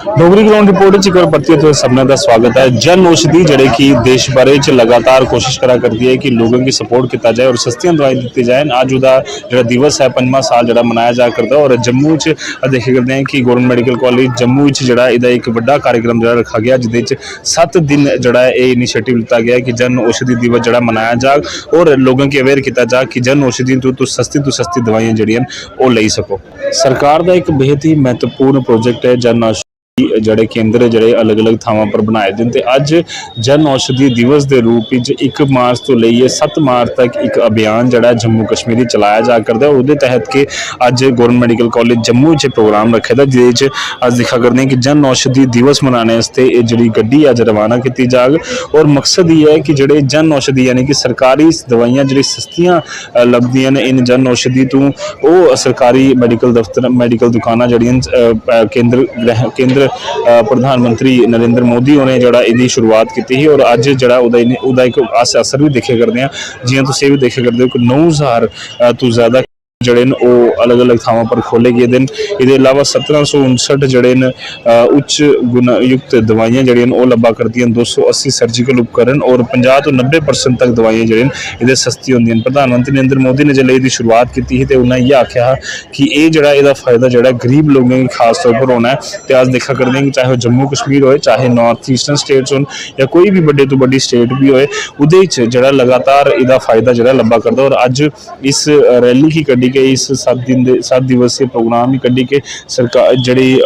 Dogri ground report च एक बार परतियै तुसें सबने का स्वागत है। जन औषधि जेह्ड़े कि देश भर च लगातार कोशिश करा करती है कि लोगों की सपोर्ट किया जाए और सस्तियां दवाई दी जाए। अज उसका जो दिवस है 5वां साल जो मनाया जा करता है और जम्मू च देखे करते हैं कि गौरमेंट मैडिकल कॉलेज जम्मू जोड़ा एक बड़ा कार्यक्रम जो रखा गया जिस 7 दिन जोड़ा ये इनिशिएटिव लिया गया कि जन औषधि दिवस जो मनाया जाए और लोगों की अवेयर किया जाए कि जन औषधि तो सस्ती दवाइयां जड़ियां वो ले सको। सरकार का एक बेहद ही महत्वपूर्ण प्रोजेक्ट है जन औषधि जड़े केंद्र जड़े अलग अलग थावां पर बनाए दिन ते अज जन औषधि दिवस के रूप में 1 मार्च तो लेइए 7 मार्च तक एक अभियान जड़ा जम्मू कश्मीर चलाया जा करता है। उसके तहत के अज गौरमेंट मैडिकल कॉलेज जम्मू च प्रोग्राम रखे था जिस अस दिखा करते हैं कि जन औषधि दिवस मनाने जी गड्डी अज रवाना की जाग और मकसद ये है कि जड़े जन औषधि यानी कि सरकारी दवाइयां जी सस्तियां लभदियां ने इन जन औषधि तो वो सरकारी मैडिकल दफ्तर मैडिकल दुकाना जड़ियां केंद्र प्रधानमंत्री नरेंद्र मोदी उन्हें जड़ा इहदी शुरुआत की थी और अज जड़ा उदा एक असर भी देखे करते हैं। जियां तुसीं भी देखे करते हो कि 9000 तो ज़्यादा जड़े वो अलग अलग थावां पर खोले गए दिन। इसके अलावा 1759 जड़े उच्च गुणयुक्त दवाइयां जड़ियां वो लब्भा करती 280 सर्जिकल उपकरण और 50 तो 90% तक दवाइयां जड़ियां ये सस्ती होंदियां। प्रधानमंत्री नरेंद्र मोदी ने जल्द इसकी शुरुआत की थी तो उन्हें ये आख्या कि ये जड़ा इसका फायदा जड़ा गरीब लोगों की खास तौर पर होना है। तो अस देखा करते हैं कि चाहे जम्मू कश्मीर हो चाहे नॉर्थ ईस्टर्न स्टेट्स हो या कोई भी बड़े तो बड़ी स्टेट भी होए उदे जड़ा लगातार इसका फायदा जड़ा लब्भा करता। और अज इस रैली की कड़ी के इस 7 दिवसीय प्रोग्राम ही कड़ी के सरकार जी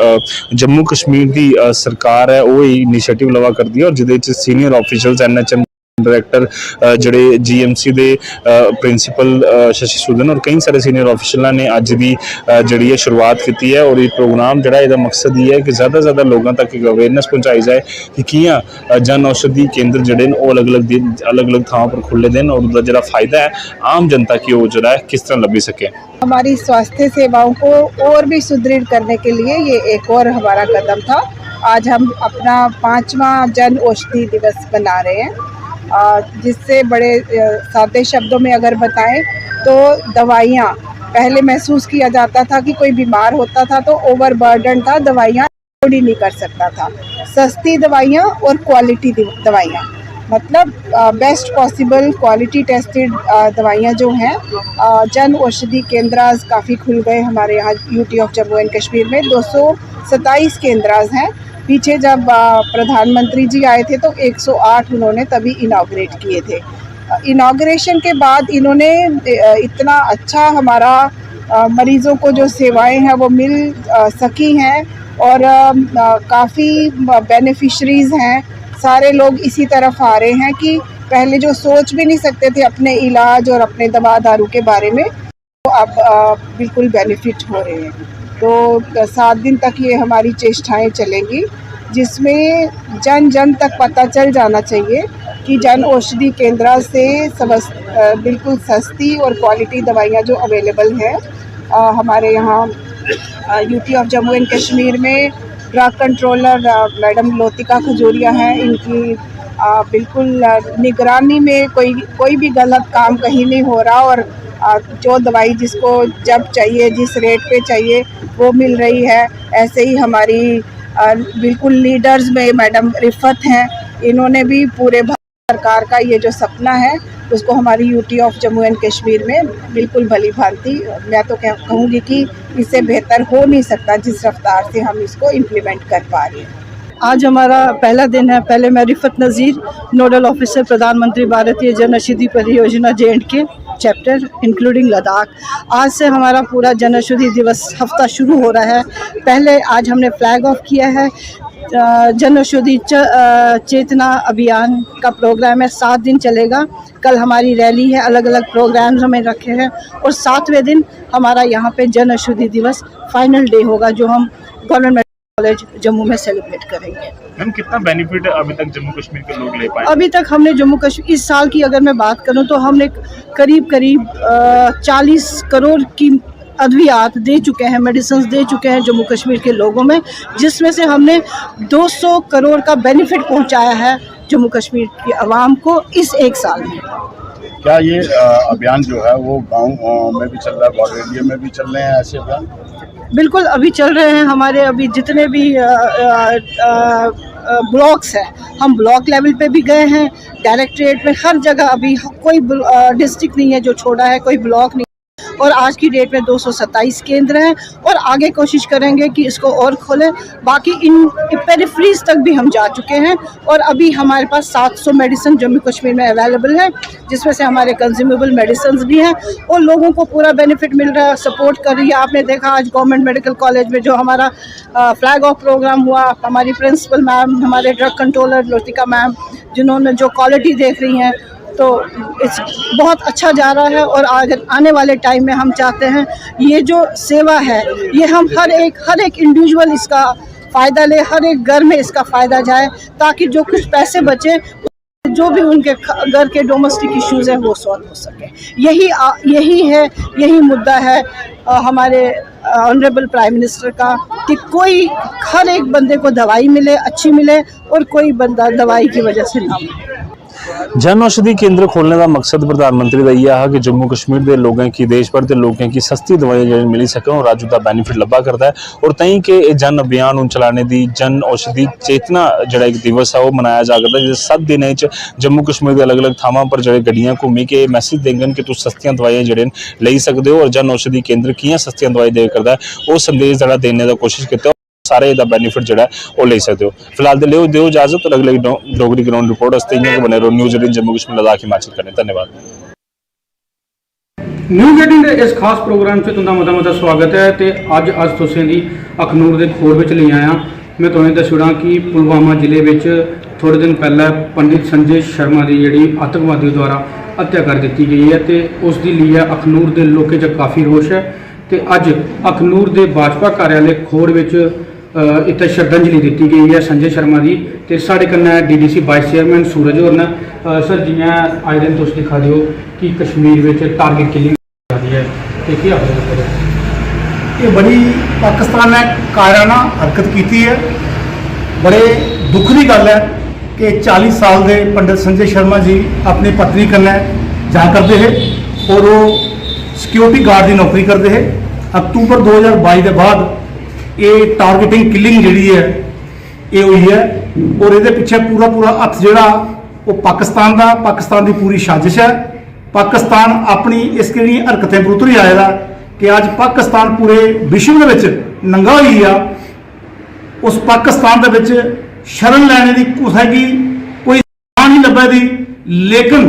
जम्मू कश्मीर की सरकार है वो इनिशिएटिव लवा करती है और जिस सीनियर ऑफिशियल्स NHM डायरेक्टर जड़े GMC के प्रिंसीपल शशि सूदन और कई सारे सीनियर ऑफिशियलों ने अज की जी शुरुआत की है। और ये प्रोग्राम जड़ा इसका मकसद ये है कि ज़्यादा से ज़्यादा लोगों तक एक अवेयरनेस पहुँचाई जाए कि कियां जन औषधि केंद्र जड़े वो अलग अलग थावों पर खुले दें और उसका जो फायदा है आम जनता की वो जो है किस तरह लभी सके। हमारी स्वास्थ्य सेवाओं को और भी सुदृढ़ करने के लिए ये एक और हमारा कदम था। आज हम अपना 5वां जन औषधि दिवस मना रहे हैं, जिससे बड़े सादे शब्दों में अगर बताएं तो दवाइयाँ पहले महसूस किया जाता था कि कोई बीमार होता था तो ओवरबर्डन था, दवाइयाँ अफोर्ड ही नहीं कर सकता था। सस्ती दवाइयाँ और क्वालिटी दवाइयाँ मतलब बेस्ट पॉसिबल क्वालिटी टेस्टेड दवाइयाँ जो हैं जन औषधि केंद्र काफ़ी खुल गए हमारे यहाँ UT of Jammu and Kashmir में 227 केंद्र हैं। पीछे जब प्रधानमंत्री जी आए थे तो 108 उन्होंने तभी इनाग्रेट किए थे। इनाग्रेशन के बाद इन्होंने इतना अच्छा हमारा मरीज़ों को जो सेवाएं हैं वो मिल सकी हैं और काफ़ी बेनिफिशरीज़ हैं। सारे लोग इसी तरफ आ रहे हैं कि पहले जो सोच भी नहीं सकते थे अपने इलाज और अपने दवा दारू के बारे में तो अब बिल्कुल बेनिफिट हो रहे हैं। तो 7 दिन तक ये हमारी चेष्टाएं चलेंगी जिसमें जन जन तक पता चल जाना चाहिए कि जन औषधि केंद्र से बिल्कुल सस्ती और क्वालिटी दवाइयाँ जो अवेलेबल हैं हमारे यहाँ UT of Jammu and Kashmir में drug controller madam Lotika Khajuria हैं। इनकी बिल्कुल निगरानी में कोई भी गलत काम कहीं नहीं हो रहा और जो दवाई जिसको जब चाहिए जिस रेट पे चाहिए वो मिल रही है। ऐसे ही हमारी बिल्कुल लीडर्स में मैडम रिफत हैं, इन्होंने भी पूरे सरकार का ये जो सपना है उसको हमारी UT of Jammu and Kashmir में बिल्कुल भली भांति मैं तो कहूँगी कि इससे बेहतर हो नहीं सकता जिस रफ्तार से हम इसको इम्प्लीमेंट कर पा रहे हैं। आज हमारा पहला दिन है। पहले मैं रिफत नज़ीर नोडल ऑफिसर प्रधानमंत्री भारतीय जन औषधि परियोजना JNK चैप्टर इंक्लूडिंग लद्दाख। आज से हमारा पूरा जन औषधि दिवस हफ्ता शुरू हो रहा है। पहले आज हमने फ्लैग ऑफ किया है। जन औषधि चेतना अभियान का प्रोग्राम है, 7 दिन चलेगा। कल हमारी रैली है, अलग अलग प्रोग्राम्स हमें रखे हैं और 7वें दिन हमारा यहाँ पे जन औषधि दिवस फाइनल डे होगा जो हम गवर्नमेंट कॉलेज जम्मू में सेलिब्रेट करेंगे। मैम कितना बेनिफिट अभी तक जम्मू कश्मीर के लोग ले पाए? अभी तक हमने जम्मू कश्मीर इस साल की अगर मैं बात करूं तो हमने करीब 40 करोड़ की अद्वियात दे चुके हैं, मेडिसिन दे चुके हैं जम्मू कश्मीर के लोगों में, जिसमें से हमने 200 करोड़ का बेनिफिट पहुंचाया है जम्मू कश्मीर की आवाम को इस 1 साल में। क्या ये अभियान जो है वो गांव में भी चल रहा है, बॉर्डर एरिया में भी चल रहे हैं ऐसे अभियान? बिल्कुल अभी चल रहे हैं हमारे, अभी जितने भी ब्लॉक्स हैं, हम ब्लॉक लेवल पे भी गए हैं, डायरेक्टरेट में, हर जगह अभी कोई डिस्ट्रिक्ट नहीं है जो छोड़ा है, कोई ब्लॉक नहीं। और आज की डेट में 227 केंद्र हैं और आगे कोशिश करेंगे कि इसको और खोलें। बाकी इन पेरिफेरीज तक भी हम जा चुके हैं और अभी हमारे पास 700 मेडिसिन जम्मू कश्मीर में अवेलेबल है, जिसमें से हमारे कंज्यूमेबल मेडिसिन भी हैं और लोगों को पूरा बेनिफिट मिल रहा है, सपोर्ट कर रही है। आपने देखा आज गवर्नमेंट मेडिकल कॉलेज में जो हमारा फ्लैग ऑफ प्रोग्राम हुआ, हमारी प्रिंसिपल मैम, हमारे ड्रग कंट्रोलर लतिका मैम, जिन्होंने जो क्वालिटी देख रही हैं, तो इस बहुत अच्छा जा रहा है। और आने वाले टाइम में हम चाहते हैं ये जो सेवा है ये हम हर एक इंडिविजुअल इसका फ़ायदा ले, हर एक घर में इसका फ़ायदा जाए, ताकि जो कुछ पैसे बचे जो भी उनके घर के डोमेस्टिक इश्यूज़ हैं वो सॉल्व हो सके। यही मुद्दा है हमारे ऑनरेबल प्राइम मिनिस्टर का, कि कोई हर एक बंदे को दवाई मिले, अच्छी मिले, और कोई बंदा दवाई की वजह से ना मिले। जन औषधि केंद्र खोलने का मकसद प्रधानमंत्री का यह है कि जम्मू कश्मीर के लोगों की, देश भर के लोगों की सस्ती दवाइयां जो मिल सकें और अज उसका बेनीफिट लभा करता है। और तई के जन अभियान चलाने की जन औषधि चेतना जोड़ा एक दिवस है वो मनाया जा करता है, जिस 7 दिन जम्मू कश्मीर के अलग अलग थावां पर जो गड्डियां घूमी के मैसेज देंगे कि तुम सस्तियां दवाइयां जोड़े ले सकते हो और जन औषधि केंद्र कियां सस्तियां दवाई दे करता है वो संदेश जोड़ा देने की कोशिश की, सारे इसका बेनीफिट जो है वो ले सकते हो। फिलहाल तो लियो दियो इजाजत और अगले डोगरी ग्राउंड रिपोर्ट वास्ते बने रहो न्यूज़ 18 जम्मू कश्मीर लद्दाख हिमाचल करने। धन्यवाद। न्यूज़ 18 के इस खास प्रोग्राम से तुंदा मता स्वागत है। तो अज तुसें दी अखनूर के खोर में ले आया। मैं तुम्हें दस छड़ा कि पुलवामा जिले में थोड़े दिन पहले पंडित संजय शर्मा की जी आतंकवादियों द्वारा हत्या कर दी गई है, तो उसके लिए अखनूर के लोगों च काफ़ी रोष है। तो अज अखनूर के भाजपा कार्यालय खोड़ में इतने श्रद्धांजलि दी गई है संजय शर्मा की। तो साढ़े कन्नै DDC वाइस चेयरमैन सूरज होर ने। सर जियां आए दिन तुम दिखा दो कि कश्मीर में टारगेट किलिंग हो रही है, तो क्या ये बड़ी पाकिस्तान ने कायराना हरकत की है। बड़े दुख की गल है कि 40 साल के पंडित संजय शर्मा जी अपनी पत्नी कन्नै जा करते हैं और वो सिक्योरिटी गार्ड की नौकरी करते हैं। अक्तूबर 2022 के बाद ये टारगेटिंग किलिंग जी है ये हुई है और ये पिछे पूरा हथ जोड़ा वो पाकिस्तान की पूरी साजिश है। पाकिस्तान अपनी इस हरकतें पर उतरी आएगा कि अज पाकिस्तान पूरे विश्व के नंगा हुई आ। उस पाकिस्तान के शरण लैने की कुछ की कोई नहीं लभे दी, लेकिन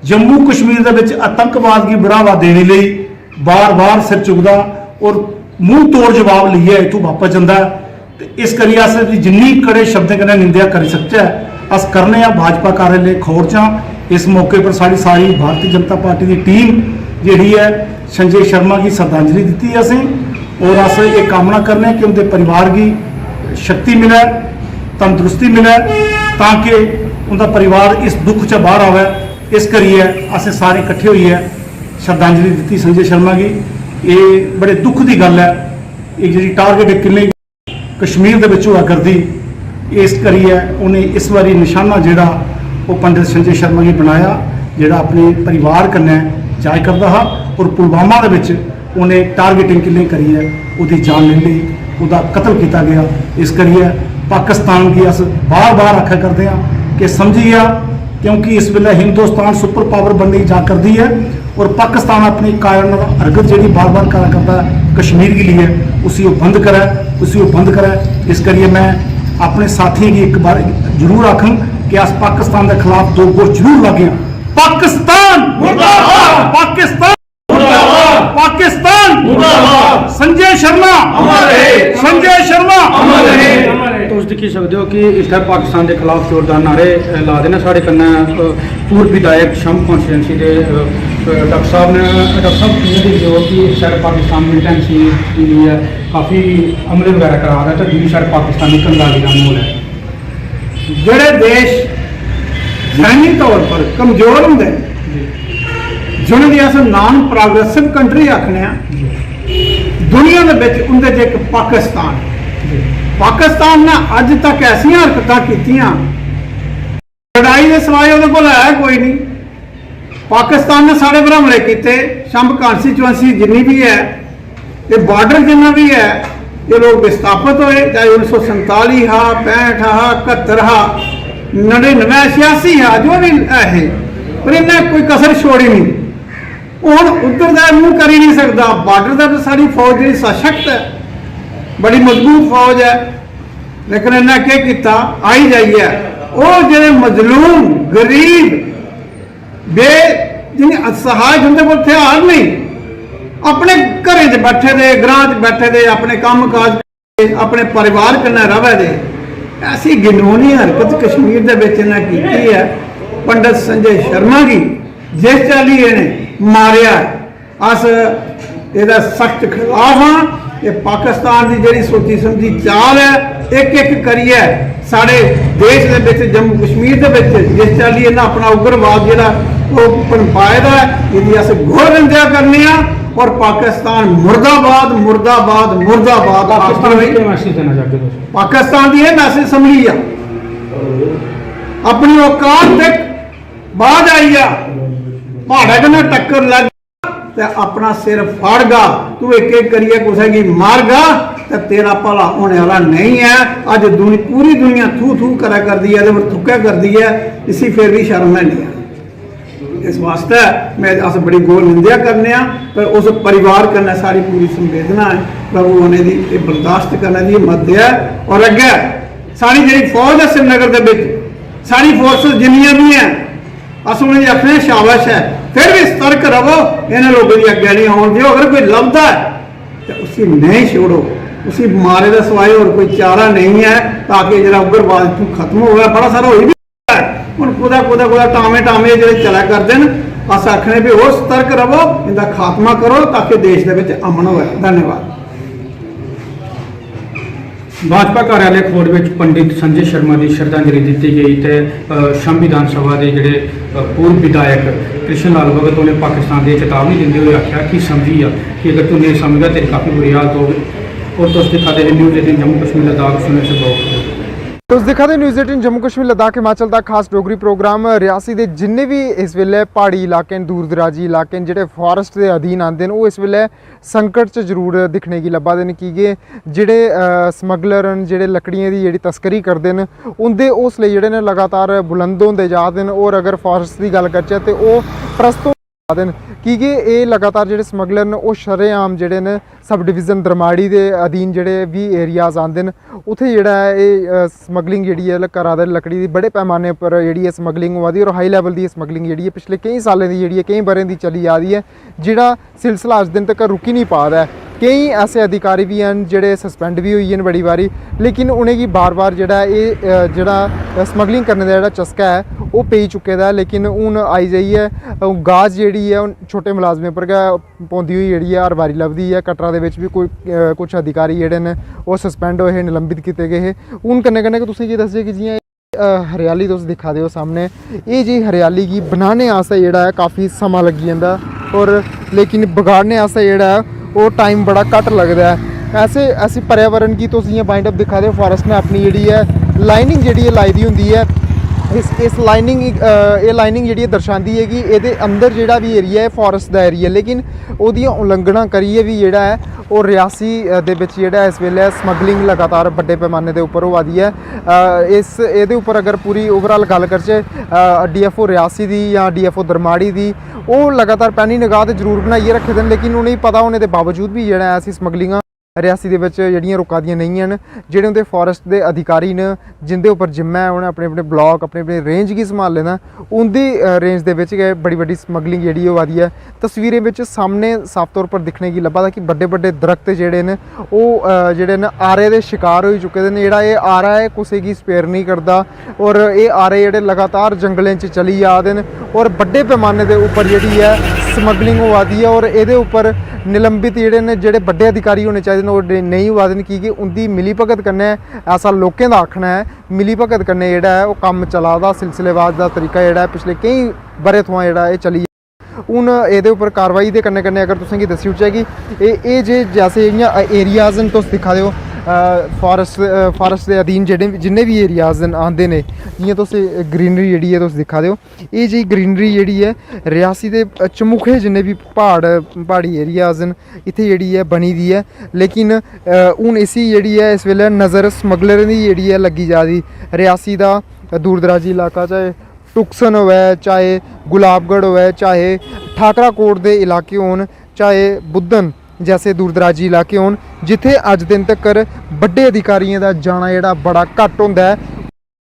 जम्मू कश्मीर के आतंकवाद की बढ़ावा देने लिए बार बार सिर चुकता और मुंह तोड़ जवाब लिया इतों वापस जाता है। इस करिए अस जिन्नी कड़े शब्दों कन्नै निंदा कर सकते अस करने भाजपा कार्यालय खोड़ चा। इस मौके पर सारी भारतीय जनता पार्टी की टीम जी है संजय शर्मा की श्रद्धांजलि दी असें और अस ये कामना करने कि उनके परिवार की शक्ति मिले, तंदुरुस्ती मिले, ताकि उनका परिवार इस दुख च बाहर आवे। इस करिए अस सारे इकट्ठे हुई श्रद्धांजलि दी संजय शर्मा की। ये बड़े दुख की गल है ये जी टारगेट किलिंग कश्मीर के हुआ करती। इस करिए उन्हें इस बारी निशाना जोड़ा वो पंडित संजय शर्मा की बनाया जोड़ा अपने परिवार कन्नै जाया करता हा और पुलवामा के उन्हें टारगेटिंग किलिंग करिए उसकी जान ले ली, उसका कतल किया गया। इस करिए पाकिस्तान की अस बार बार आख्या करते हैं कि समझिए, क्योंकि इस वेले हिंदुस्तान सुपर पावर बनने जा करती है और पाकिस्तान अपनी कायराना हरकत जी बार बार करा करता है कश्मीर के लिए उसी वो बंद करे। इस करिए मैं अपने साथियों की एक बार जरूर आखूँ कि अस पाकिस्तान के खिलाफ 2 गोश जरूर लगे। पाकिस्तान मुर्दाबाद, पाकिस्तान मुर्दाबाद, पाकिस्तान मुर्दाबाद, संजय शर्मा अमर रहे, संजय शर्मा अमर रहे। तुम दिखी सकते हो कि इस टाइम पाकिस्तान के खिलाफ जोरदार नारे ला देने। साढ़े कन्नै पूर्व विधायक शम कॉन्स्टिट्यूंसी के डॉक्टर साहब जो कि इस साइड पाकिस्तान मिलिटेंसी के लिए काफ़ी हमले वगैरह करा रहा है, तो दूसरी साइड पाकिस्तानी कंगाली का माहौल है। जोड़े देश जहनी तौर पर कमजोर होंगे जिन्हें अस नॉन प्रोग्रेसिव कंट्री आखने दुनिया के उनके एक पाकिस्तान ने अज तक ऐसिया हरकत की लड़ाई के सिवाय वो है कोई नहीं। पाकिस्तान ने साढ़े पर हमले किए, शंभ कॉन्स्टिट्यूएंसी जिन्नी भी है, बॉर्डर जिन्ना भी है, ये लोग विस्थापित हुए, चाहे 1947 हा, 65 हा, 71 हा, 99, 86 हा, जो भी है, पर इन्हें कोई कसर छोड़ी नहीं। हुण उधर का मूँह कर ही नहीं सकता। बार्डर का तो सारी फौज जी सशक्त है, बड़ी मजबूत फौज है, लेकिन इन्हें क्या किया, आई जाइए वो जो मजलूम गरीब बे जिन्हें असहाय जिंदे को हथियार नहीं, अपने घरें च बैठे दे, ग्रां च बैठे दे, अपने काम काज अपने परिवार कन्नै रवै दे, ऐसी घिनौनी हरकत कश्मीर दे विच इन्हें की है। पंडित संजय शर्मा की जिस चाली इन्हें मारिया, अस ਇਹਦਾ सख्त खिलाफ हाँ। ये पाकिस्तान की जी सोची समझी चाल है, एक एक करिए साढ़े देश के विच जम्मू कश्मीर के विच जिस चाली इन्हें अपना उग्रवाद जिहड़ा वो पनपाए दा है, इसकी अस घोर निंदा करने आ। और पाकिस्तान मुर्दाबाद मुर्दाबाद मुर्दाबाद। पाकिस्तान की यह मैसेज समझी आ, अपनी औकात तक बाद आई आ, पहाड़ा कन्नै टक्कर लग ते अपना सिर फाड़गा, तू एक एक करिए कुछ की मारगा तो तेरा भला होने वाला नहीं है। अज पूरी दुनिया थू थू करा कर दी है, थुक्या कर दी है, इसी फिर भी शर्म है नहीं है। इस वास्ते मैं अस बड़ी गौर निंदा करने, पर उस परिवार कन्नै सारी पूरी संवेदना है, प्रभु उन्हें दी बर्दाश्त करने की हिम्मत है। और अगे सारी जी फौज है श्रीनगर के विच, सारी फोर्स जिन्नियां भी हैं, अस उन्हें आखने शाबाश है, फिर भी सतर्क रहो, इन्हें लोगों की अगे नहीं आने दो। अगर कोई लभदा है तो उसी नहीं छोड़ो, उसी मारे का सिवाय और कोई चारा नहीं है, ताकि जरा उग्रवाद तू खत्म हो गया। बड़ा सारा हो भी हम कुदा टामे टामे जो चला करते हैं, अस आखने भी और सतर्क रहो, इनका खात्मा करो ताकि देश के विच अमन हो। धन्यवाद। भाजपा कार्यालय खोड़ में पंडित संजय शर्मा की श्रद्धांजलि दी गई, तो संविधान सभा के जोड़े पूर्व विधायक कृष्ण लाल भगत उन्हें पाकिस्तान की चेतावनी देते हुए आख्या कि समझी आ कि अगर तू नहीं समझदा तेरी काफ़ी बुरी हालत होगी। और तुम दिखा दे न्यूज़ 18 जम्मू कश्मीर लद्दाख सुनने से बहुत तुस दिखा दे न्यूज़ 18 जम्मू कश्मीर लद्दाख हिमाचल का खास डोगरी प्रोग्राम। रियासी के जिन्ने भी इस वेले पहाड़ी इलाके दूर दराजी इलाके जोड़े फॉरेस्ट के अधीन आते हैं, वो इस वेले संकट च जरूर दिखने की लब्भा दे, कि जेडे स्मगलर न जेडे लकड़ियां की जी तस्करी करते हैं, उनके हौसले जोड़े ने लगातार बुलंद होंदे जा रहे हैं। और अगर फॉरेस्ट की गल करचे तो वो प्रस्त कि ये लगातार जोड़े स्मगलर ने वो शरेआम जोड़े ने सब डिवीजन दरमाड़ी के अधीन जोड़े भी एरियाज आते हैं, उत्थे जोड़ा है स्मगलिंग जी है करा दे लकड़ी की बड़े पैमाने पर जी स्मगलिंग हुआ दी। और हाई लैवल की स्मगलिंग जी है पिछले कई सालों की जी कई बरें की चली आ रही है, जोड़ा सिलसिला अज दिन तक रुकी नहीं पा रहा है। कई ऐसे अधिकारी भी हैं जोड़े सस्पेंड भी हुई हैं बड़ी बारी, लेकिन उन्हें बार बार जोड़ा स्मगलिंग करने का जोड़ा चस्का है वो पेई चुके दा है। लेकिन हूँ आई जाइए गाज जी है छोटे मुलाजमें पर गै पौंदी हुई जी हर बारी लभदी है। कटरा दे विच भी कोई कुछ अधिकारी जोड़े ने वो सस्पेंड होए, निलंबित किए गए। हूँ कन्नै कन्नै तुसें गी दस्सदे कि जियां हरियाली तुस दिखा दे सामने, ये जी हरियाली गी बनाने आस्ते जोड़ा है काफ़ी समा लगी जाता, और लेकिन बिगाड़ने आस्ते जोड़ा है वो टाइम बड़ा घट लगता है। ऐसे पर्यावरण की तुस जियां बाइंड अप दिखा दे, फॉरेस्ट ने अपनी जी है लाइनिंग जी लाई दी होंदी है। इस लाइनिंग ये लाइनिंग जी दर्शाती है कि ये अंदर जोड़ा भी एरिया है फॉरेस्ट का एरिया, लेकिन वो उलंघना करिए भी जोड़ा है और रियासी दे विच जेह्ड़ा इस वेले स्मगलिंग लगातार बड़े पैमाने के उपर होआ दी है। इस ये उपर अगर पूरी ओवरऑल गल करचे DFO रियासी की या DFO दरमाड़ी की, वो लगातार पैनी निगाह ते जरूर बनाइए रखे दे, लेकिन उन्हें पता होने के बावजूद भी जेह्ड़ा ऐसी स्मगलिंग रियासी दे विच जड़ियां रुका दियां नहीं हैं। जेह्ड़े उंदे फॉरेस्ट के अधिकारी ने जिंदे उपर जिम्मा है, उन्हें अपने अपने ब्लॉक अपने अपने रेंज की संभाल लेना, उनकी रेंज के विच गए बड़ी बड़ी स्मगलिंग जी होआ दी है। तस्वीरें विच सामने साफ तौर पर दिखने की लब्भा कि बड़े बड़े दरख्त जेह्ड़े ने वो जेह्ड़े ने आरे दे शिकार हो चुके हैं। जेह्ड़ा ये आरा है कुसै की स्पेयर नहीं करता, और ये आरे जेह्ड़े लगातार जंगलें च चली जा रहे हैं, और बड़े पैमाने के उपर जी है स्मगलिंग होआ दी है। और ये उपर निलंबित जेह्ड़े ने जेह्ड़े बड़े अधिकारी होने चाहिए वो नहीं हुआ दे, कि उनकी मिली भगत कन्नै ऐसा लोगों का आखना है मिली भगत कन्नै जेह्ड़ा है वो कम्म चला दा सिलसिलेवार का तरीका जेह्ड़ा है पिछले कई बरे थमां जेह्ड़ा एह् चली। हूँ ये उपर कार्रवाई के कन्नै कन्नै अगर तुसेंगी दस्सी ओड़चै कि ये जे जैसे इ'यां एरियाज न तुस दिक्खा दे हो, ਫਾਰੈਸਟ ਦੇ ਅਧੀਨ ਜਿੰਨੇ ਵੀ ਏਰੀਆਜ਼ ਆਉਂਦੇ ਨੇ, जियां तुस ग्रीनरी जेह्ड़ी है तुस दिक्खा दे हो, ये जी ग्रीनरी जेह्ड़ी है रियासी दे चमुखे जिन्ने भी प्हाड़ी एरियाज न इत्थै जेह्ड़ी है बनी दी है। लेकिन हून इसी जेह्ड़ी है इस वेल्ले नज़र स्मगलरें दी जेह्ड़ी है लग्गी जा दी। रियासी दा दूर दराजी इलाका चाहे टुक्सन होवे, चाहे गुलाबगढ़ होवे, चाहे ठाकरा कोट दे इलाके होन, चाहे बुद्धन जैसे दूर दराजी इलाके होन, जिथे अज दिन तक बड्डे अधिकारियों का जाना जेह्ड़ा बड़ा घट्ट होंदा है।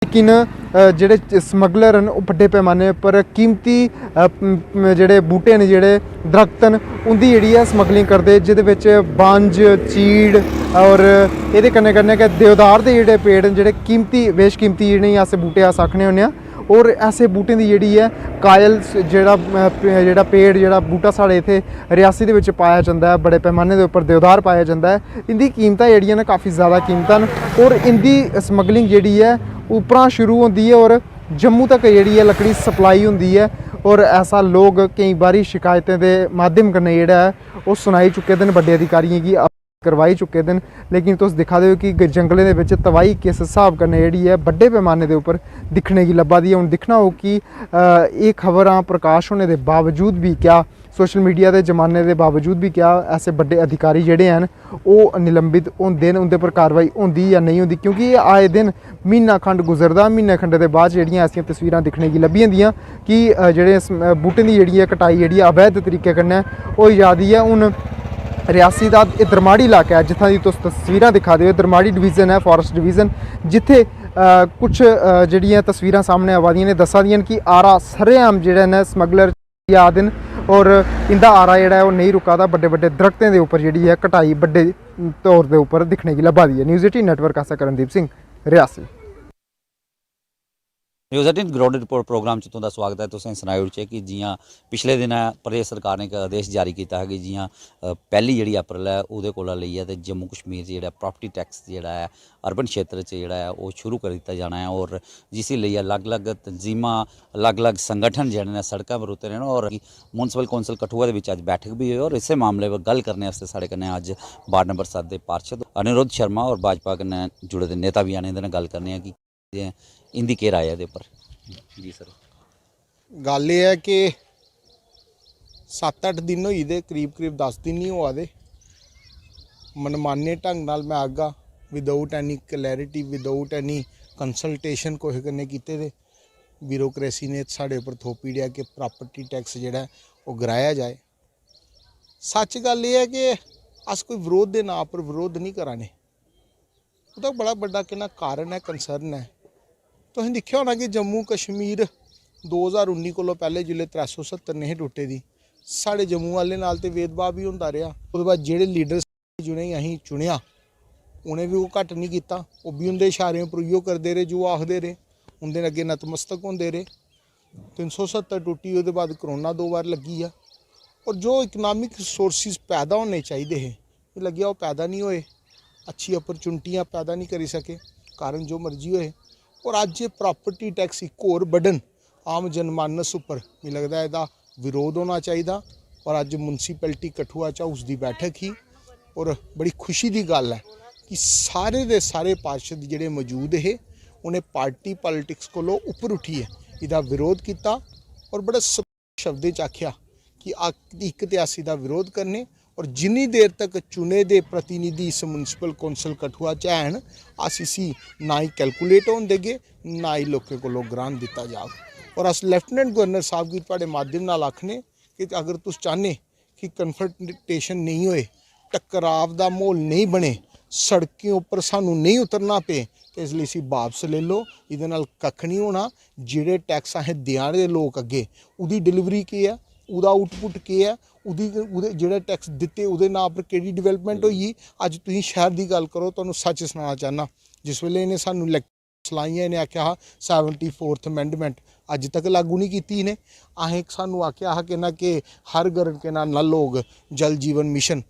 लेकिन जेह्ड़े स्मगलर न ओह् बड्डे पैमाने पर कीमती जेह्ड़े बूह्टे न, जेह्ड़े दरख्त न, उंदी जेह्ड़ी है स्मगलिंग करदे, जिहदे विच बंज, चीड़ और एह्दे कन्नै कन्नै गै देवदार दे जेह्ड़े पेड़ न, जेह्ड़े कीमती बेशकीमती जि'नेंगी अस बूह्टे अस आखने होन्ने आं। और ऐसे बूह्टें दी जेह्ड़ी है कायल जेह्ड़ा पेड़ जेह्ड़ा बूह्टा साढ़े इत्थै रियासी दे विच पाया जंदा है, बड़े पैमाने दे उप्पर देवदार पाया जंदा है। इंदी कीमतां जेह्ड़ियां न काफ़ी ज़्यादा कीमतां न और इंदी स्मगलिंग जेह्ड़ी है उप्परा शुरू होंदी है और जम्मू तक जेह्ड़ी है लकड़ी सप्लाई होंदी है। और ऐसा लोग केई बारी शिकायतें दे माध्यम कन्नै जेह्ड़ा है ओह् सुनाई चुके दे न, बड्डे अधिकारियों गी करवाई चुके दे न। लेकिन तुस दिक्खा दे हो कि जंगलें दे विच तबाही किस हिसाब कन्नै जेह्ड़ी है बड्डे पैमाने दे उप्पर दिक्खने गी लब्भा दी है। हुण दिक्खना हो कि एह् खबरां प्रकाश होने दे बावजूद भी क्या, सोशल मीडिया के जमाने के बावजूद भी क्या ऐसे बड़े अधिकारी जोड़े हैं वो निलंबित होंगे न, उनके पर कार्रवाई होंगी या नहीं होंगी, क्योंकि ये आए दिन महीना खंड गुजरदा, महीने खंड के बाद जो ऐसियां तस्वीरां दिखने की लभी जंदियां कि जेह्ड़े बूटें की जी कटाई जी अवैध तरीके कन्नै होई जा दी है। हुण रियासी का दरमाड़ी इलाका है जित्थां दी तुस तस्वीरां दिखा दे हो, दरमाड़ी डिवीजन है, फॉरेस्ट डिवीजन, जिथे कुछ जिहड़ियां तस्वीरां सामने आवा दियां ने दस्सा दियां कि आरा सरेआम जेह्ड़े न स्मगलर आ दे न और इंदा आरा जेह्ड़ा है वो नहीं रुका दा, बड्डे बड्डे दरख्तें के उपर जी कटाई बड्डे तौर के उपर दिखने की लब्भा दी है। News 18 network Aasta Karandeep Singh, Reasi. News 18 ground report program च तुंदा स्वागत है। तुसें सनाई ओड़चै कि जियां पिछले दिन प्रदेश सरकार ने एक आदेश जारी किया है कि जियां पहली जी अप्रैल है उहदे कोला लेइयै ते जम्मू कश्मीर जेह्ड़ा प्रॉपर्टी टैक्स जेह्ड़ा है अर्बन क्षेत्र च जेह्ड़ा है वो शुरू कर दिता जाना है और जिसी लेइयै अलग अलग तंजीमां अलग अलग संगठन जेह्ड़े ने सड़कां पर उतरे न और म्यूनसिपल कौंसल कठुआ दे विच अज्ज बैठक भी होई और इस मामले पर गल करने आस्तै साढ़े कन्नै अज्ज वार्ड नंबर 7 दे पार्षद अनिरुद्ध शर्मा और भाजपा कन्नै जुड़े दे नेता भी आने दे गल करने कि इंदी केह् राय है उपर। जी सर, गल ये है कि 7-8 दिन होई दे, करीब 10 दिन ही होआ दे, मनमाने ढंग नाल मैं आगा without any clarity, without any consultation कोहे कन्नै कीते दे ब्यूरोक्रेसी ने साढ़े उपर थोपी दिया कि प्रॉपर्टी टैक्स जेह्ड़ा है वो गिराया जाए। सच गल ये है कि अस कोई विरोध के नाम पर विरोध नहीं करा ने, उसदा बड़ा बड़ा किन्ना कारण है, कंसर्न है। तुसीं दिक्खेआ होना कि जम्मू कश्मीर 2019 कोलों पहले जिसले 370 नहीं टुटे दी साढ़े जम्मू वाले नाल ते भेदभाव भी होंदा रहा। उसके बाद जेह्ड़े लीडर जिनेंगी असीं चुनिया उन्हें भी वो घट्ट नहीं किया, वो भी उनके इशारे पर उइयो करते रहे जो आखते रहे, उनके अगे नतमस्तक होंदे रहे। 370 टुटी, उसके बाद करोना 2 बार लगी है और जो इकनॉमिक सोर्सिस पैदा होने चाहिए है लग्या वो पैदा नहीं होए, अच्छी अपरचुनिटियाँ पैदा नहीं करी सके, कारण जो मर्जी होए। और अज ये प्रॉपर्टी टैक्स एक होर बर्डन आम जनमानस उपर मिगी लगता है इसका विरोध होना चाहिए। और अज म्यूनसिपैलिटी कठुआ च उसकी बैठक ही और बड़ी खुशी की गल है कि सारे दे सारे पार्षद जिहड़े मौजूद है उन्हें पार्टी पॉलिटिक्स कोलों उपर उठिए इसका विरोध किया और बड़े शब्दों च आख्या कि एक ते अस इसदा विरोध करने और जिन्नी देर तक चुने दे प्रतिनिधि इस म्यूनसिपल कौंसल कठुआ च हैन अस इसी ना ही कैलकुलेट होने देगे ना ही लोगों को ग्रांट दिता जाए। और अस लैफ्टिनेंट गवर्नर साहब की तुहाडे माध्यम नाल आखने कि अगर तुस चाहने कि कन्फ्रंटेशन नहीं होए, टकराव का माहौल नहीं बने, सड़कों उपर सानू नहीं उतरना पे तो इसलिए इसी वापस ले लो, इहदे नाल कख नहीं होना। जिहड़े टैक्स असें देआ दे लोग अगे उहदी डिलीवरी की है, उहदा आउटपुट की है, उहदे जिहड़े टैक्स दिते उहदे नाम पर केड़ी डिवेलपमेंट होई। अज तुसीं शहर की गल करो, तुहानूं सच सुनाना चाहना, जिस वेले इन्हें सानू सलाइयां इन्हें आख्या हा 74th अमेंडमेंट अज तक लागू नहीं की इन्हें। असें सानू आख्या हा कि ना कि हर घर के ना नल होग जल जीवन मिशन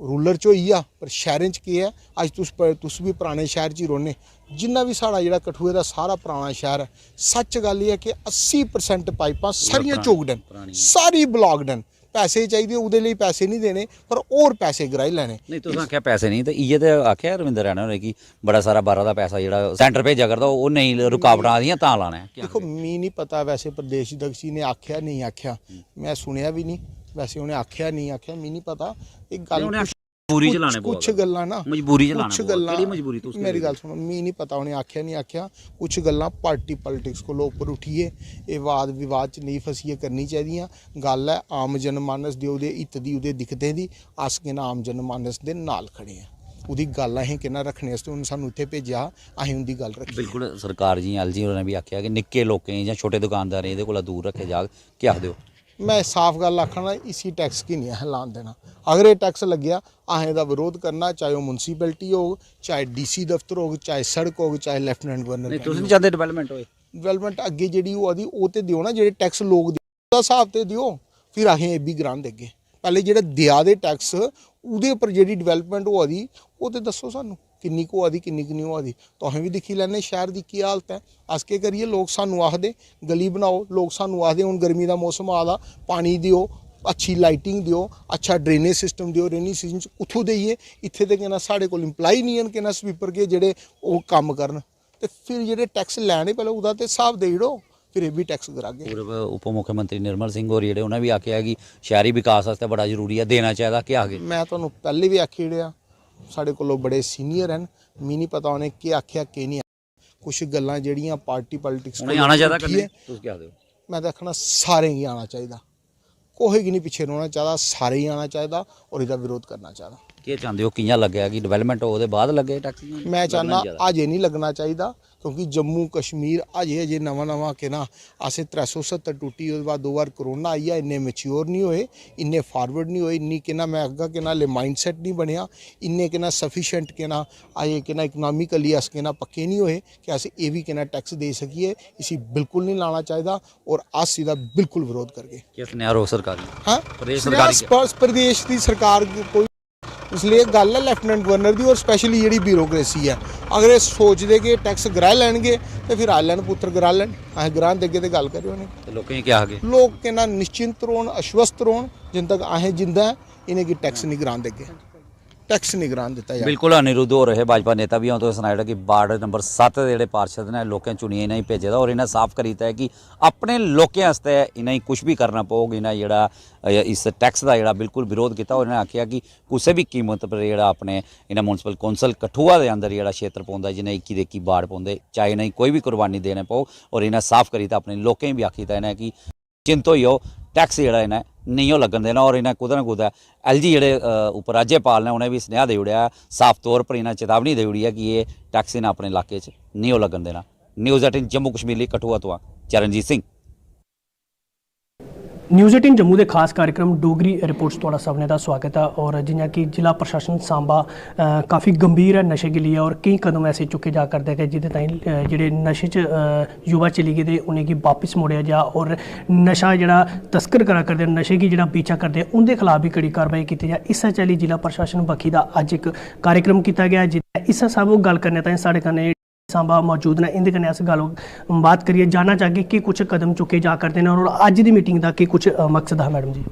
रूलर च होई आ, पर शहरें च केह् है अज तुस भी पुराने शहर च ही रौह्ने, जिन्ना भी साढ़ा जेह्ड़ा कठुए दा सारा पुराना शहर है, सच गल ये है कि 80% पाइपां सारियां चोकड न, सारी ब्लॉकड न। ਪੈਸੇ ਚਾਹੀਦੇ ਉਹਦੇ ਲਈ ਪੈਸੇ ਨਹੀਂ ਦੇਣੇ ਪਰ ਹੋਰ ਪੈਸੇ ਗਰਾਈ ਲੈਣੇ। ਨਹੀਂ ਤੁਸੀਂ ਆਖਿਆ ਪੈਸੇ ਨਹੀਂ ਤੇ ਇਹ ਤੇ ਆਖਿਆ ਰਵਿੰਦਰ ਰੈਣਾ ਨੇ ਕਿ ਬੜਾ ਸਾਰਾ ਬਾਹਰ ਦਾ ਪੈਸਾ ਜਿਹੜਾ ਸੈਂਟਰ ਭੇਜਿਆ ਕਰਦਾ ਉਹ ਨਹੀਂ ਰੁਕਾਵਟਾਂ ਆਦੀਆਂ ਤਾਂ ਲਾਣਾ ਹੈ। ਦੇਖੋ ਮੈਨੂੰ ਨਹੀਂ ਪਤਾ ਵੈਸੇ ਪ੍ਰਦੇਸ਼ ਦਕਸ਼ੀ ਨੇ ਆਖਿਆ ਨਹੀਂ ਆਖਿਆ, ਮੈਂ ਸੁਣਿਆ ਵੀ ਨਹੀਂ, ਵੈਸੇ ਉਹਨੇ ਆਖਿਆ ਨਹੀਂ ਆਖਿਆ ਮੈਨੂੰ ਨਹੀਂ ਪਤਾ। ਇੱਕ ਗੱਲ ਮਜਬੂਰੀ ਚ ਲਾਣੇ ਕੁਛ ਗੱਲਾਂ ਨਾ ਮਜਬੂਰੀ ਚ ਲਾਣੇ ਕੁਛ ਗੱਲਾਂ ਕਿਹੜੀ ਮਜਬੂਰੀ ਤੁਸੀਂ ਮੇਰੀ ਗੱਲ ਸੁਣੋ, ਮੈਨੂੰ ਨਹੀਂ ਪਤਾ ਉਹਨੇ ਆਖਿਆ ਨਹੀਂ ਆਖਿਆ। ਕੁਛ ਗੱਲਾਂ ਪਾਰਟੀ ਪੋਲਿਟਿਕਸ ਕੋਲੋਂ ਉੱਪਰ ਉੱਠੀਏ, ਇਹ ਵਾਦ ਵਿਵਾਦ ਚ ਨਹੀਂ ਫਸੀਏ ਕਰਨੀ ਚਾਹੀਦੀਆਂ। ਗੱਲ ਹੈ ਆਮ ਜਨਮਾਨਸ ਦੇ ਉਹਦੇ ਹਿੱਤ ਦੀ ਉਹਦੇ ਦਿਖਦੇ ਦੀ ਅਸ ਕੇ ਆਮ ਜਨਮਾਨਸ ਦੇ ਨਾਲ ਖੜੇ ਆ। ਉਹਦੀ ਗੱਲ ਅਸੀਂ ਕਿੰਨਾ ਰੱਖਣੇ ਵਾਸਤੇ ਉਹਨੇ ਸਾਨੂੰ ਇੱਥੇ ਭੇਜਿਆ, ਅਸੀਂ ਉਹਦੀ ਗੱਲ ਰੱਖੀ। ਬਿਲਕੁਲ ਸਰਕਾਰ ਜੀ ਐਲਜੀ ਉਹਨਾਂ ਨੇ ਵੀ ਆਖਿਆ ਕਿ ਨਿੱਕੇ ਲੋਕਾਂ ਜਾਂ ਛੋਟੇ ਦੁਕਾਨਦਾਰ ਇਹਦੇ ਕੋਲ ਦੂਰ ਰੱਖੇ ਜਾ। ਕੀ ਆਖਦੇ ਹੋ? मैं साफ गल आखना इसी टैक्स की नहीं ऐलान देना। अगर ये टैक्स लग गया असें दा विरोध करना, चाहे वो म्यूनसिपैलिटी हो, चाहे DC दफ्तर हो, चाहे सड़क हो, चाहे लेफ्टिनेंट गवर्नर। नहीं तुसीं नहीं चाहते डेवलपमेंट होए? डेवलपमेंट अगे जी वो तो दिओ ना, जो टैक्स लोग दा हिसाब तो दिओ, फिर असें ये भी ग्रांट देगे। पहले जो दिया दे टैक्स उहदे उपर जी डेवलपमेंट होआ दी वो तो दसो सानू किन्नी को होआ दी किन्नी नहीं होआ दी। तो असें भी दिक्खी लैने शहर की की हालत है। अस केह् करिए, लोग सानू आखदे गली बनाओ, लोग सानू आखदे हुण गर्मी का मौसम आ दा पानी दिओ, अच्छी लाइटिंग दिओ, अच्छा ड्रेनेज सिस्टम दिओ, रेनी सीजन च उत्थों देइए। इत्थे ते कहना साढ़े कोल इंप्लाई नहीं हैं कहना स्वीपर के जेह्ड़े ओह् कम्म करन, ते फिर जेह्ड़े टैक्स लैने पहले ओह्दा ते हिसाब देई ओड़ो, फिर ये भी टैक्स करागे। उप मुख्यमंत्री निर्मल सिंह होर जेह्ड़े उन्हें भी आखेआ कि शहरी विकास वास्ते बड़ा जरूरी है, देना चाहिए। क्या आगे मैं तुहानू पहले भी आखी ओड़िया, साढ़े कोलों बड़े सीनियर हैं, मी नहीं पता उन्हें क्या आख्या क्या नहीं। कुछ गल्लां जेहड़ियां पार्टी पॉलिटिक्स आना चाहिए करने, तुस क्या आखदे हो? मैं तो आखना सारे ही आना चाहिए, कोई गी नहीं पिछे रौहना चाहिए, सारे ही आना चाहिए और इसका विरोध करना चाहिए। क्या चाहते हो कियां लग्गेआ कि डेवलपमेंट हो बाद लगे टैक्स? मैं चाहना अजे नहीं लगना चाहिए, क्योंकि जम्मू कश्मीर अजे नवा के ना असें 370 टूटी, उसके बाद 2 बार कोरोना आई है, इन्ने मैच्योर नहीं होए, इन्ने फॉरवर्ड नहीं होए, इन्नी के ना मैं अग्गा के ना ले माइंडसैट नहीं बनया, इन्ने के ना सफिशेंट के ना अजे के ना इकनॉमिकली अस के ना पक्के नहीं होए कि अस ये भी के ना टैक्स दे सकिए। इसी बिल्कुल नहीं लाना चाहिए और अस इसका बिल्कुल विरोध करके। किस न्यारो सरकार? हाँ प्रदेश की सरकार कोई इसलिए गल है लेफ्टिनेंट गवर्नर की और स्पैशली जी ब्यूरोक्रेसी है। अगर ये सोचते कि टैक्स गिरा लैनगे तो फिर आ लैन पुत्र गिरा लैन, अस गिरा देगे तो गल करो नहीं। लोग क्या आगे लोग के ना निश्चिंत रोन आश्वस्त रोन, जिन तक असें जिंदा है इन्हें टैक्स नहीं गिरा देगे, टैक्स नहीं गिरान दिता जाए। बिल्कुल अनिरुद्ध हो रहे भाजपा नेता भी तो सनाया कि वार्ड नंबर 7 के पार्षद ने लोगों चुनिए इन्हें भेजे और इन्हें साफ करीता है कि अपने लोगों वास्ते इन्हें कुछ भी करना पौग। इन्हें जोड़ा इस टैक्स का जोड़ा बिल्कुल विरोध किया और इन्हें आख्या कि किसी भी कीमत पर जोड़ा अपने इन्हें मुनसिपल कौंसल कठुआ के अंदर जोड़ा क्षेत्र पौंदा जिन्हें 21 वार्ड पौंदे चाहे इन्हें कोई भी कुर्बानी देने पौ। और इन्हें साफ करीता अपने लोगों भी आखीता इन्हें कि चिंत होइयो टैक्स जोड़ा इन्हें नहीं लगन देना। और इन्हें कुदै ना कुदै LG जोड़े उप राज्यपाल ने उन्हें भी स्नेहा दे उड़िया, साफ तौर पर इन्हें चेतावनी दे उड़ी है कि ये टैक्स इन्हें अपने इलाके नहीं लगन देना। न्यूज़ 18 जम्मू कश्मीर लिए कठुआ तो चरणजीत सिंह। न्यूज़ 18 जम्मू के खास कार्यक्रम डोगरी रिपोर्ट्स थोड़ा सबने का स्वागत है। और जियां कि जिला प्रशासन सांबा काफ़ी गंभीर है नशे के लिए और कई कदम ऐसे चुके जा करते हैं जिदे ताईं जेह्ड़े नशे च युवा चली गेदे उनेंगी वापस मोड़िया जा और नशा जेह्ड़ा तस्कर करा करदे नशे की जेह्ड़ा पीछा करदे उनके खिलाफ भी कड़ी कार्रवाई की जाए। इस चाल्ली जिला प्रशासन बक्खी दा अज्ज एक कार्यक्रम किया गया जिस इस सब गल करने ताईं साढ़े कन्नै सांबा मौजूद ने, इंदे कन्नै अस गल बात करिए जानना चाहगे कि कुछ कदम चुके जा करते हैं और अज्ज दी मीटिंग का कि कुछ मकसद है। मैडम जी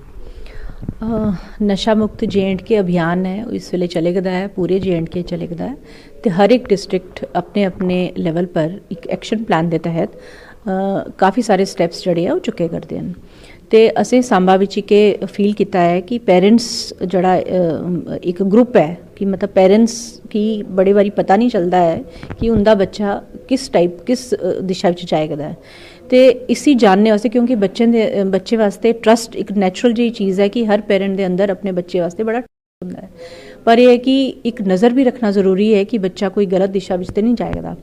नशा मुक्त J&K अभियान है इस वेले चले गदा है, पूरे J&K चले गदा है तो हर एक डिस्ट्रिक्ट अपने अपने लेवल पर एक एक्शन प्लान के तहत काफ़ी सारे स्टैप्स जड़े हैं वो चुके करते हैं। तो असें सांबा विच के फील किया है कि पेरेंट्स जड़ा एक ग्रुप है कि मतलब पेरेंट्स की बड़े बारी पता नहीं चलता है कि उनका बच्चा किस दिशा में जाएगा है। तो इसी जानने वास्ते क्योंकि बच्चे वास्ते ट्रस्ट एक नैचुरल जी चीज़ है कि हर पेरेंट के अंदर अपने बच्चे वास्ते बड़ा होंदा है, पर यह है कि एक नज़र भी रखना ज़रूरी है कि बच्चा कोई गलत दिशा में तो नहीं जाएगा।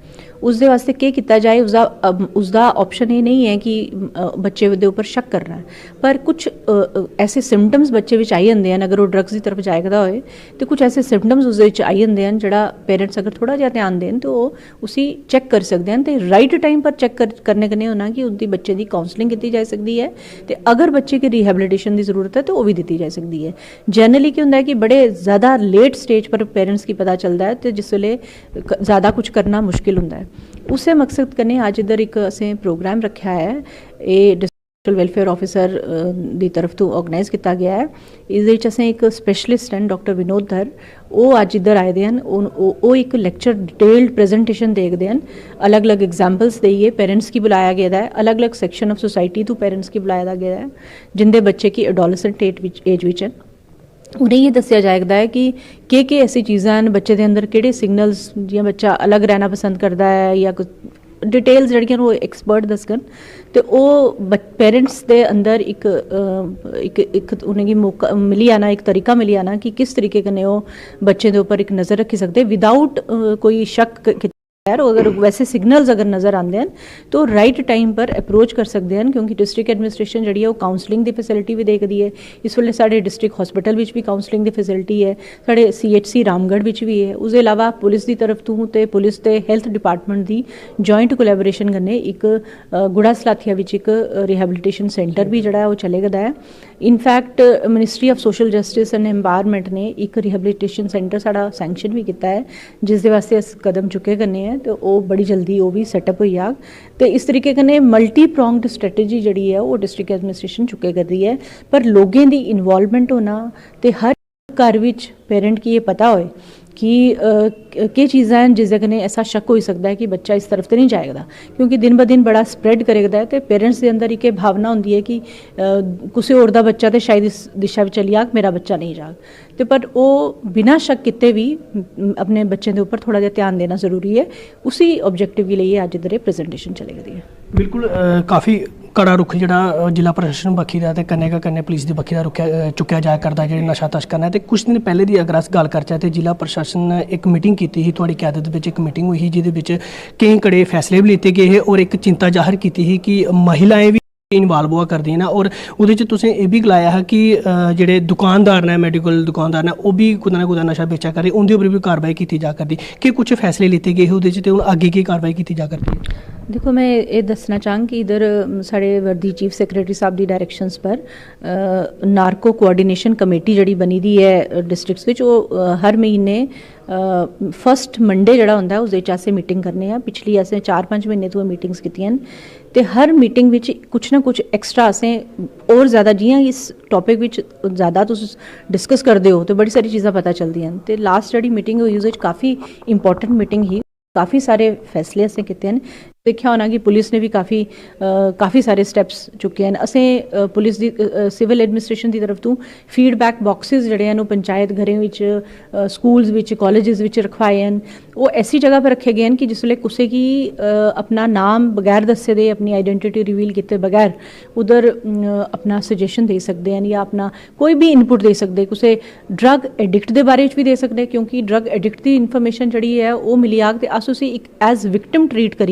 उसके वास्ते क्या किया जाए, उसका ऑप्शन ये नहीं है कि बच्चे के ऊपर शक करना है, पर कुछ ऐसे सिम्पटम्स बच्चे में आई जाते हैं। अगर वो ड्रग्स की तरफ जाएगा होए तो कुछ ऐसे सिम्पटम्स उस आई जाते हैं जोड़ा पेरेंट्स अगर थोड़ा जिहा ध्यान देन तो उसी चैक कर सकते हैं। तो राइट टाइम पर चैक करने कन्नै होना कि उनकी बच्चे की काउंसलिंग की जा सकती है तो अगर बच्चे की रिहैबिलिटेशन की जरूरत है तो वह भी दी जा सकती है। जनरली क्या होंदा है कि बड़े ज़्यादा लेट स्टेज पर पेरेंट्स की पता चलता है तो जिस वेले ज़्यादा कुछ करना मुश्किल होंदा है। उस मकसद कन्नै अज इधर एक असें प्रोग्राम रखा है। ये ਸੋਸ਼ਲ ਵੈਲਫੇਅਰ ਆਫਿਸਰ ਦੀ ਤਰਫ ਤੋਂ ਆਰਗੇਨਾਈਜ਼ ਕੀਤਾ ਗਿਆ ਹੈ। ਇਸ ਦੇ ਵਿੱਚ ਅਸੀਂ ਇੱਕ ਸਪੈਸ਼ਲਿਸਟ ਹਨ ਡਾਕਟਰ ਵਿਨੋਦ ਧਰ, ਉਹ ਅੱਜ ਇੱਧਰ ਆਏ ਦੇ ਹਨ। ਉਹ ਇੱਕ ਲੈਕਚਰ ਡਿਟੇਲਡ ਪ੍ਰੈਜੈਂਟੇਸ਼ਨ ਦੇਖਦੇ ਹਨ, ਅਲੱਗ-ਅਲੱਗ ਐਗਜ਼ਾਮਪਲਸ ਦੇਈਏ। पेरेंट्स की बुलाया गया है, अलग-अलग सेक्शन ऑफ सोसाइटी तो पेरेंट्स की बुलाया गया है जिंदे बच्चे की एडोलसेंट एज विच है। उन्हें ये दसिया जाएगा है कि ऐसी चीज़ां हैं बच्चे के अंदर, किहड़े सिग्नल्स, जियां बच्चा अलग रहना पसंद करता है या कुछ डिटेल्स जड़ियां वो एक्सपर्ट दसगन, तो वो पेरेंट्स के अंदर एक उन्हें मौका मिली आना, एक तरीका मिली आना कि किस तरीके कन्नै वो बच्चे के उपर एक नज़र रखी सकते विदाउट कोई शक। अगर वैसे सिग्नल्स अगर नज़र आते हैं तो राइट टाइम पर अप्रोच कर सकते हैं, क्योंकि डिस्ट्रिक्ट एडमिनिस्ट्रेशन जी वो काउंसलिंग की फैसिलिटी भी देखती है। इस वेले साढ़े डिस्ट्रिक्ट हॉस्पिटल भी काउंसलिंग की फैसिलिटी है, साढ़े CHC रामगढ़ भी है। उसके अलावा पुलिस की तरफ तो पुलिस के हैल्थ डिपार्टमेंट की जॉइंट कोलैबोरेशन कन्नै एक गुड़ा सलाथिया एक रिहैबिलिटेशन सेंटर भी जोड़ा वो चले गया है। In fact ministry of social justice and empowerment ने एक रिहैबिलिटेशन सेंटर साड़ा सैंक्शन भी किया है, जिसके वास्ते अस कदम चुके करने हैं, तो वो बड़ी जल्दी वो भी सैटअप हो जाग। तो इस तरीके कन्नै मल्टी प्रॉन्गड स्ट्रैटेजी जी है वो डिस्ट्रिक्ट एडमिनिस्ट्रेशन चुके कर रही है। पर लोगों की इन्वॉल्वमेंट होना, तो हर घर विच पेरेंट की ये पता होए कि चीज़ां हैं जिसके कन्नै ऐसा शक हो सकता है कि बच्चा इस तरफ तो नहीं जाएगा, क्योंकि दिन ब दिन बड़ा स्प्रेड करेगा है। तो पेरेंट्स के अंदर एक भावना होती है कि किसी होर दा बच्चा तो शायद इस दिशा में चली जाग, मेरा बच्चा नहीं जाग। तो पर वो बिना शक किते भी अपने बच्चे के उपर थोड़ा जिहा ध्यान देना जरूरी है। उसी ऑब्जेक्टिव के लिए अज इधर प्रेजेंटेशन चले गई है। बिल्कुल काफ़ी कड़ा रुख जिहड़ा जिला प्रशासन बक्खी दा ते कन्नै पुलिस की बक्खी दा चुक्या जा करदा जिहड़े नशा तस्कर ने। ते कुछ दिन पहले दी अगर अस गल करचै ते जिला प्रशासन ने एक मीटिंग की ही, तुहाडी क्यादत विच एक मीटिंग हुई ही जिहदे विच केई कड़े फैसले भी लीते गए और एक चिंता जाहिर की ही कि महिलाएं भी इन्वाल्व हुआ करदियां ने। और उहदे च तुसें ये भी गलाया है कि जिहड़े दुकानदार ने, मेडिकल दुकानदार ने, वह भी कुदै ना कुदै नशा बेचा कर, उनके उपर भी कार्रवाई की जा करदी। कि कुछ फैसले लीते गए उहदे च ते हुण अगे की कार्रवाई की जा करदी है? देखो, मैं ये दसना चाहूँ कि इधर साढ़े वर्दी चीफ सैक्रटरी साहब की डायरैक्शनस पर नार्को कोआर्डिनेशन कमेटी जी बनी दी है डिस्ट्रिक्ट्स विच, वो हर महीने फस्ट मंडे जोड़ा होंदा उस असें मीटिंग करने हैं। पिछली असें 4-5 महीने तो मीटिंग्स कीतियां ते हर मीटिंग विच कुछ ना कुछ एक्स्ट्रा असें और ज़्यादा जियां इस टॉपिक विच ज़्यादा तुस डिस्कस करते हो तो बड़ी सारी चीज़ां पता चलदियां। तो लास्ट जी मीटिंग हुई उस काफ़ी इंपॉर्टेंट मीटिंग ही, काफ़ी सारे फैसले असें कीते हैं। देखा होना कि पुलिस ने भी काफ़ी सारे स्टैप्स चुके हैं। असें पुलिस की सिविल एडमिनिस्ट्रेशन की तरफ तो फीडबैक बॉक्सिस जोड़े हैं पंचायत घरें विच, स्कूल्स विच, कॉलेजेस विच रखवाए हैं। वो ऐसी जगह पर रखे गए हैं कि जिसले किसी की अपना नाम बगैर दस्से दे, अपनी आइडेंटिटी रिवील किए बगैर उधर अपना सजेशन दे सकते हैं या अपना कोई भी इनपुट दे सकते। किसी ड्रग एडिक्ट के बारे भी दे सकते, क्योंकि ड्रग एडिक्ट की इन्फॉर्मेशन जी है वो मिली आग तो अस उसी एक एज विक्टिम ट्रीट करिए